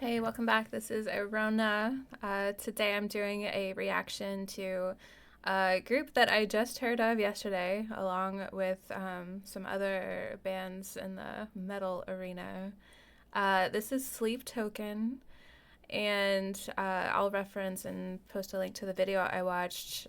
Hey, welcome back. This is Arona. Today I'm doing a reaction to a group that I just heard of yesterday, along with some other bands in the metal arena. This is Sleep Token, and I'll reference and post a link to the video I watched,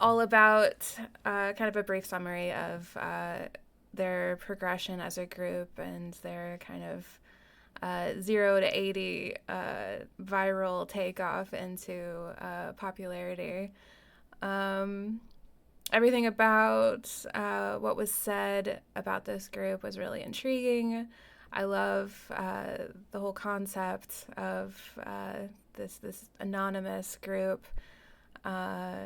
all about kind of a brief summary of their progression as a group and their kind of 0 to 80 viral takeoff into popularity. Um, Everything about what was said about this group was really intriguing. I love the whole concept of this anonymous group, uh,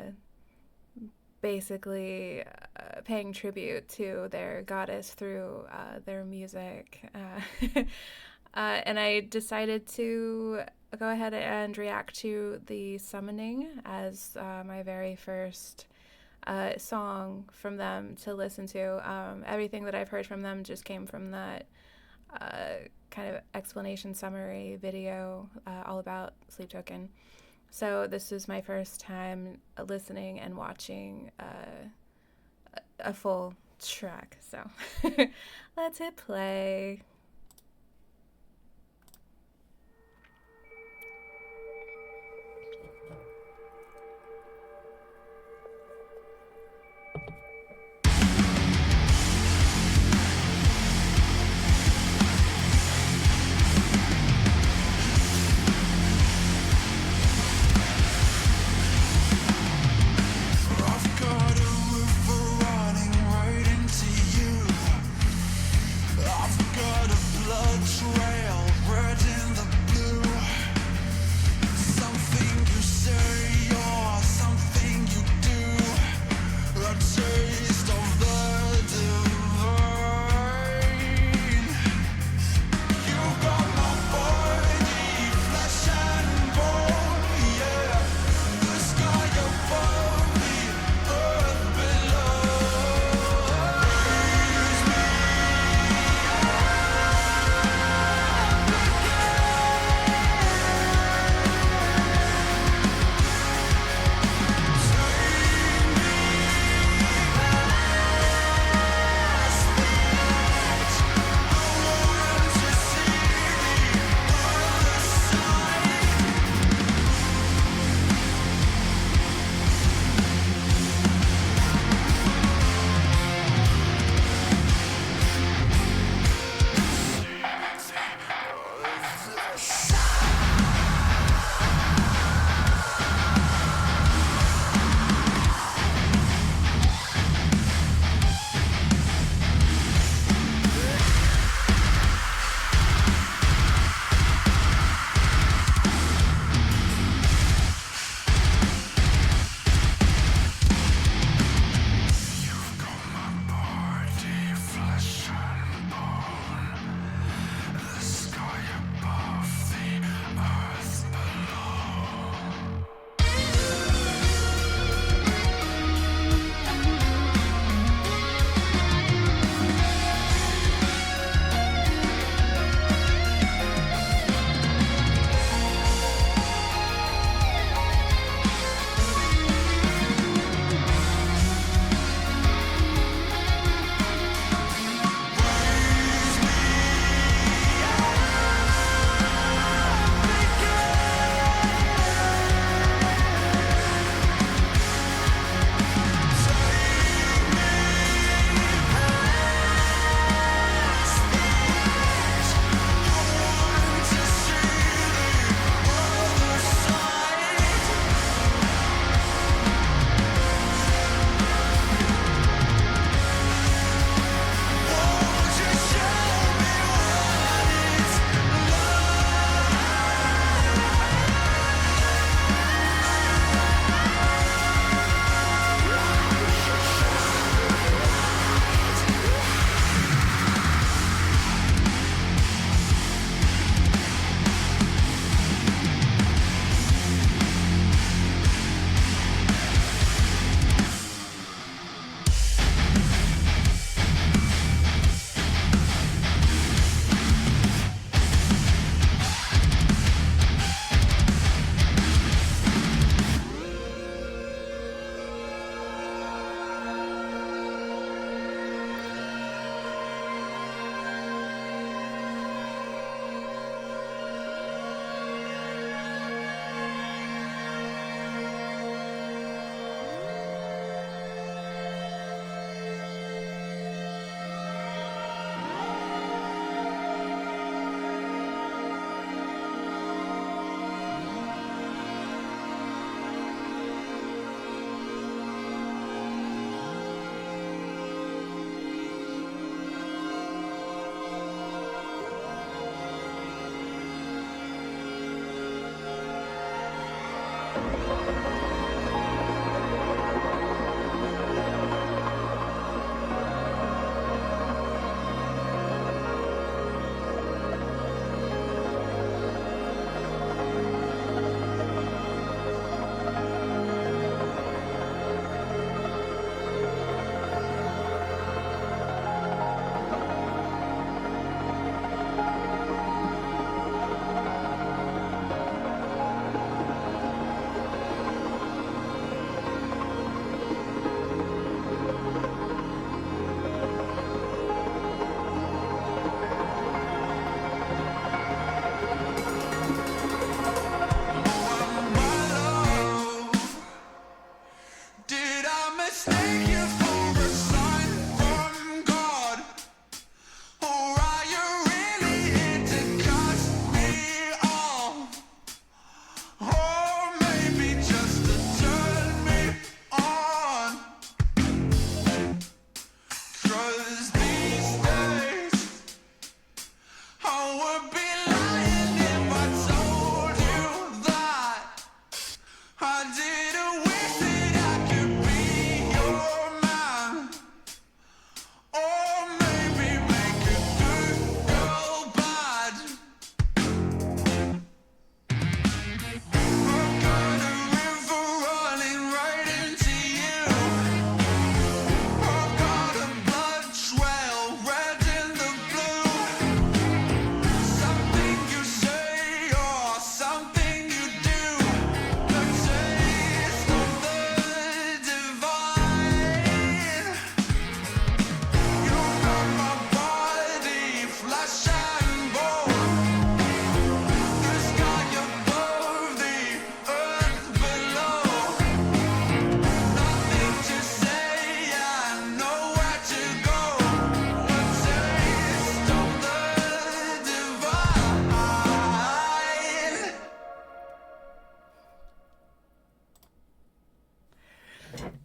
basically paying tribute to their goddess through their music. And I decided to go ahead and react to The Summoning as my very first song from them to listen to. Everything that I've heard from them just came from that kind of explanation summary video all about Sleep Token. So this is my first time listening and watching a full track. So let's hit play. I've got a river running right into you. I've got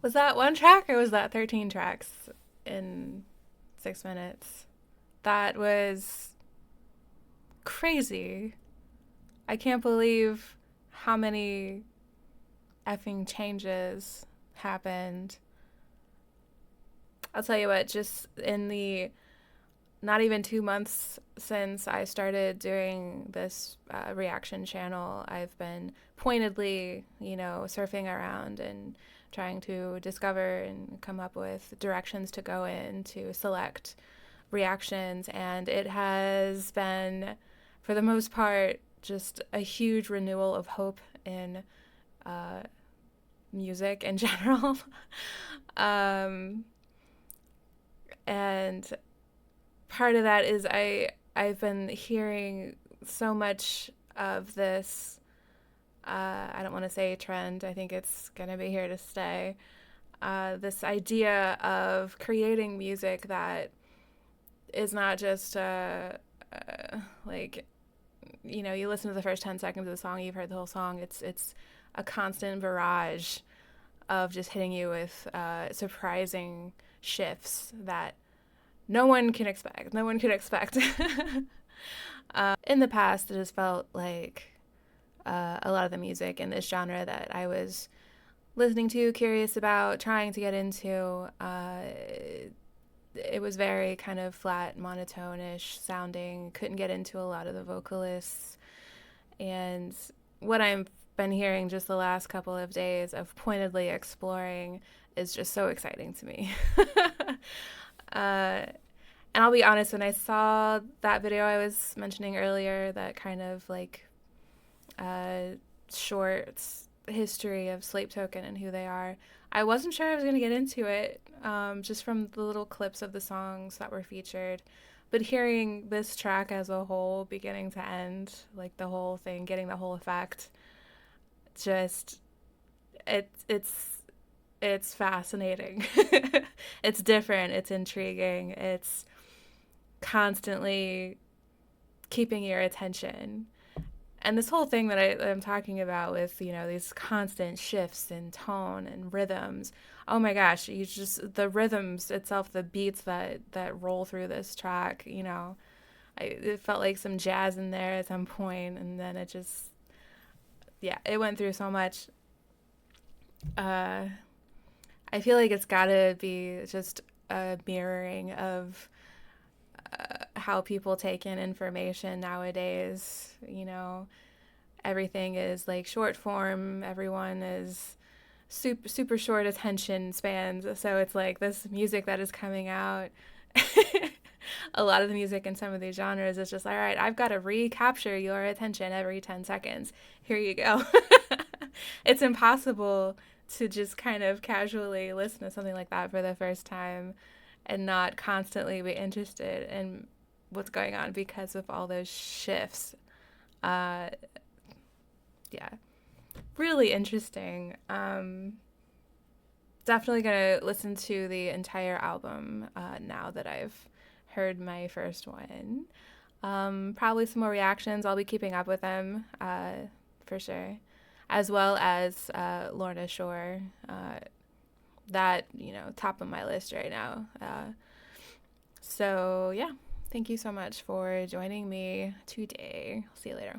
Was that one track or was that 13 tracks in 6 minutes? That was crazy. I can't believe how many effing changes happened. I'll tell you what, just in the not even 2 months since I started doing this reaction channel, I've been pointedly, surfing around and trying to discover and come up with directions to go in to select reactions. And it has been, for the most part, just a huge renewal of hope in uh, music in general. um, and part of that is I've been hearing so much of this. I don't want to say trend. I think it's gonna be here to stay. This idea of creating music that is not just like you listen to the first 10 seconds of the song, you've heard the whole song. It's a constant barrage of just hitting you with surprising shifts that no one can expect. No one could expect. In the past, it has felt like a lot of the music in this genre that I was listening to, curious about, trying to get into, it was very kind of flat, monotone-ish sounding. Couldn't get into a lot of the vocalists. And what I've been hearing just the last couple of days of pointedly exploring is just so exciting to me. uh, and I'll be honest, when I saw that video I was mentioning earlier, that kind of like uh, short history of Sleep Token and who they are, I wasn't sure I was going to get into it, just from the little clips of the songs that were featured. But hearing this track as a whole, beginning to end, like the whole thing, getting the whole effect, just it's fascinating. It's different. It's intriguing. It's constantly keeping your attention. And this whole thing that I'm talking about with, these constant shifts in tone and rhythms. Oh my gosh, the rhythms itself, the beats that roll through this track, it felt like some jazz in there at some point, and then it just, yeah, it went through so much. Uh, I feel like it's gotta be just a mirroring of how people take in information nowadays. Everything is like short form. Everyone is super super short attention spans. So it's like this music that is coming out. A lot of the music in some of these genres is just all right. I've got to recapture your attention every 10 seconds. Here you go. It's impossible to just kind of casually listen to something like that for the first time and not constantly be interested in what's going on because of all those shifts. Uh, yeah, really interesting. Definitely gonna listen to the entire album now that I've heard my first one. Probably some more reactions. I'll be keeping up with them for sure, as well as Lorna Shore. That top of my list right now. So yeah, thank you so much for joining me today. I'll see you later.